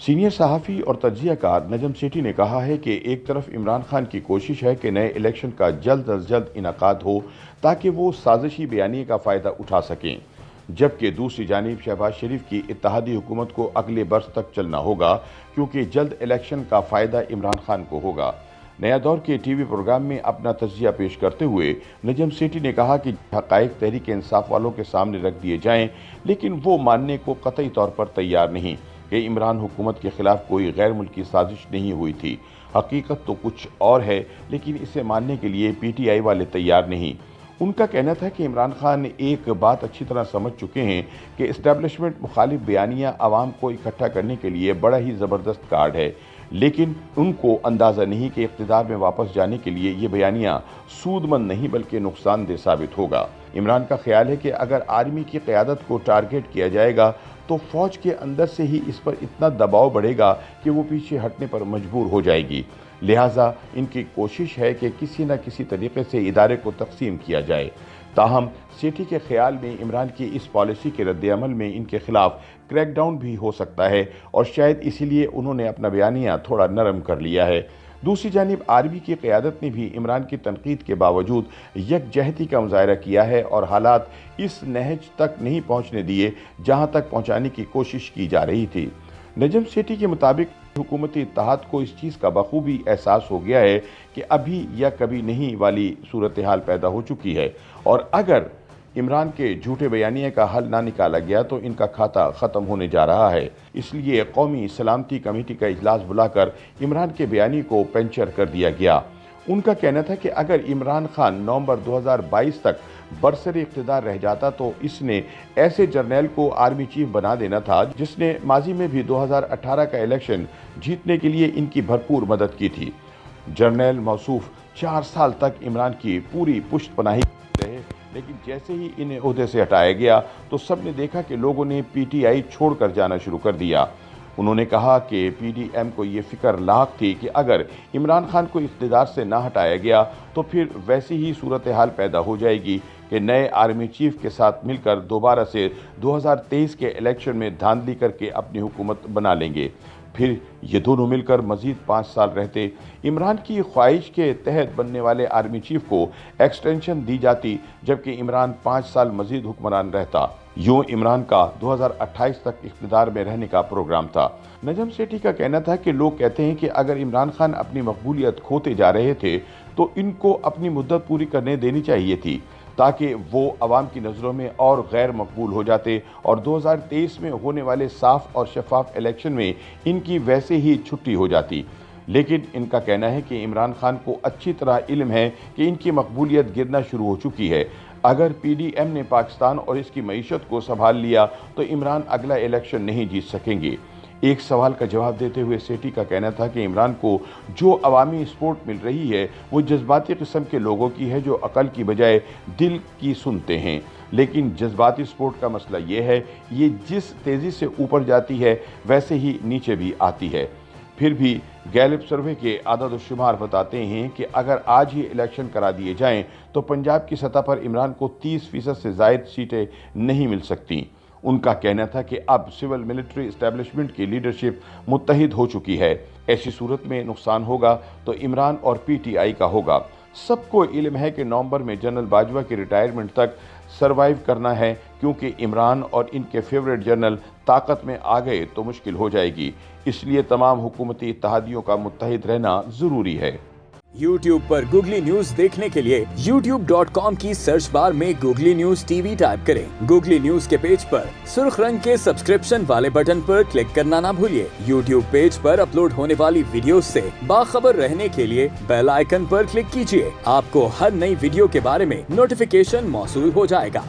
Senior सहाफ़ी और तज्ज़िया car Najam Sethi ने कहा है कि एक तरफ इमरान खान की कोशिश है कि नए इलेक्शन का जल्द अज जल्द इनेकाद हो ताकि वो साजिशी बयानी का फ़ायदा उठा सकें, जबकि दूसरी जानिब शहबाज शरीफ की इत्तेहादी हुकूमत को अगले बरस तक चलना होगा क्योंकि जल्द इलेक्शन का फ़ायदा इमरान खान को होगा। नया दौर के टीवी प्रोग्राम में अपना तज्ज़िया पेश करते हुए नजम सेठी ने कहा कि हक़ाइक़ तहरीक इंसाफ वालों के सामने रख दिए जाएं, लेकिन वो मानने को कतई तौर पर तैयार नहीं कि इमरान हुकूमत के खिलाफ कोई गैर मुल्की साजिश नहीं हुई थी। हकीकत तो कुछ और है, लेकिन इसे मानने के लिए PTI वाले तैयार नहीं। उनका कहना था कि इमरान खान एक बात अच्छी तरह समझ चुके हैं कि इस्टेब्लिशमेंट मुखालिफ बयानियाँ आवाम को इकट्ठा करने के लिए बड़ा ही ज़बरदस्त कार्ड है, लेकिन उनको अंदाज़ा नहीं कि इक़्तिदार में वापस जाने के लिए ये बयानियाँ सूदमंद नहीं बल्कि नुकसानदेह साबित होगा। इमरान का ख्याल है कि अगर आर्मी की क़यादत को टारगेट किया जाएगा तो फ़ौज के अंदर से ही इस पर इतना दबाव बढ़ेगा कि वो पीछे हटने पर मजबूर हो जाएगी। लिहाजा इनकी कोशिश है कि किसी न किसी तरीके से इदारे को तकसीम किया जाए। ताहम सेठी के ख्याल में इमरान की इस पॉलिसी के रद्द-ए-अमल में इनके खिलाफ क्रैकडाउन भी हो सकता है और शायद इसीलिए उन्होंने अपना बयानिया थोड़ा नरम कर लिया है। दूसरी जानिब आर्मी की क़यादत ने भी इमरान की तनकीद के बावजूद यकजहती का मुज़ाहरा किया है और हालात इस नहज तक नहीं पहुँचने दिए जहाँ तक पहुँचाने की कोशिश की जा रही थी। नजम सेठी के मुताबिक हुकूमती इत्तेहाद को इस चीज़ का बखूबी एहसास हो गया है कि अभी या कभी नहीं वाली सूरत हाल पैदा हो चुकी है और अगर इमरान के झूठे बयानिए का हल ना निकाला गया तो इनका खाता ख़त्म होने जा रहा है। इसलिए कौमी सलामती कमेटी का इजलास बुलाकर इमरान के बयानी को पेंचर कर दिया गया। उनका कहना था कि अगर इमरान खान नवंबर 2022 तक बरसरे इक़्तिदार रह जाता तो इसने ऐसे जर्नैल को आर्मी चीफ बना देना था जिसने माजी में भी 2018 का इलेक्शन जीतने के लिए इनकी भरपूर मदद की थी। जर्नैल मौसूफ 4 साल तक इमरान की पूरी पुष्ट पनाही रहे, लेकिन जैसे ही इन्हें ओहदे से हटाया गया तो सबने देखा कि लोगों ने PTI छोड़कर जाना शुरू कर दिया। उन्होंने कहा कि PDM को ये फिक्र लाक थी कि अगर इमरान खान को इक़्तिदार से ना हटाया गया तो फिर वैसी ही सूरत हाल पैदा हो जाएगी कि नए आर्मी चीफ के साथ मिलकर दोबारा से 2023 के इलेक्शन में धांधली करके अपनी हुकूमत बना लेंगे। फिर ये दोनों मिलकर मज़ीद 5 साल रहते। इमरान की ख्वाहिश के तहत बनने वाले आर्मी चीफ को एक्सटेंशन दी जाती, जबकि इमरान 5 साल मज़ीद हुक्मरान रहता। यूँ इमरान का 2028 तक इक़्तिदार में रहने का प्रोग्राम था। नजम सेठी का कहना था कि लोग कहते हैं कि अगर इमरान खान अपनी मकबूलियत खोते जा रहे थे तो इनको अपनी मुद्दत पूरी करने देनी चाहिए थी ताकि वो अवाम की नज़रों में और गैर मकबूल हो जाते और 2023 में होने वाले साफ और शफाफ इलेक्शन में इनकी वैसे ही छुट्टी हो जाती। लेकिन इनका कहना है कि इमरान खान को अच्छी तरह इल्म है कि इनकी मकबूलियत गिरना शुरू हो चुकी है। अगर PDM ने पाकिस्तान और इसकी मईशत को संभाल लिया तो इमरान अगला इलेक्शन नहीं जीत सकेंगे। एक सवाल का जवाब देते हुए सेठी का कहना था कि इमरान को जो अवामी सपोर्ट मिल रही है वो जज्बाती किस्म के लोगों की है जो अकल की बजाय दिल की सुनते हैं। लेकिन जज्बाती सपोर्ट का मसला ये है, ये जिस तेज़ी से ऊपर जाती है वैसे ही नीचे भी आती है। फिर भी गैलिप सर्वे के आदद शुमार बताते हैं कि अगर आज ही इलेक्शन करा दिए जाएं तो पंजाब की सतह पर इमरान को 30% से ज़ायद सीटें नहीं मिल सकती। उनका कहना था कि अब सिविल मिलिट्री इस्टेब्लिशमेंट की लीडरशिप मुत्तहिद हो चुकी है। ऐसी सूरत में नुकसान होगा तो इमरान और PTI का होगा। सबको इल्म है कि नवंबर में जनरल बाजवा की रिटायरमेंट तक सरवाइव करना है, क्योंकि इमरान और इनके फेवरेट जनरल ताकत में आ गए तो मुश्किल हो जाएगी। इसलिए तमाम हुकूमती इत्तेहादियों का मुत्तहिद रहना ज़रूरी है। YouTube पर गूगली न्यूज देखने के लिए youtube.com की सर्च बार में गूगली न्यूज TV टाइप करें। गूगली न्यूज के पेज पर सुर्ख रंग के सब्सक्रिप्शन वाले बटन पर क्लिक करना ना भूलिए। YouTube पेज पर अपलोड होने वाली वीडियोस से बाखबर रहने के लिए बेल आइकन पर क्लिक कीजिए। आपको हर नई वीडियो के बारे में नोटिफिकेशन मौसूल हो जाएगा।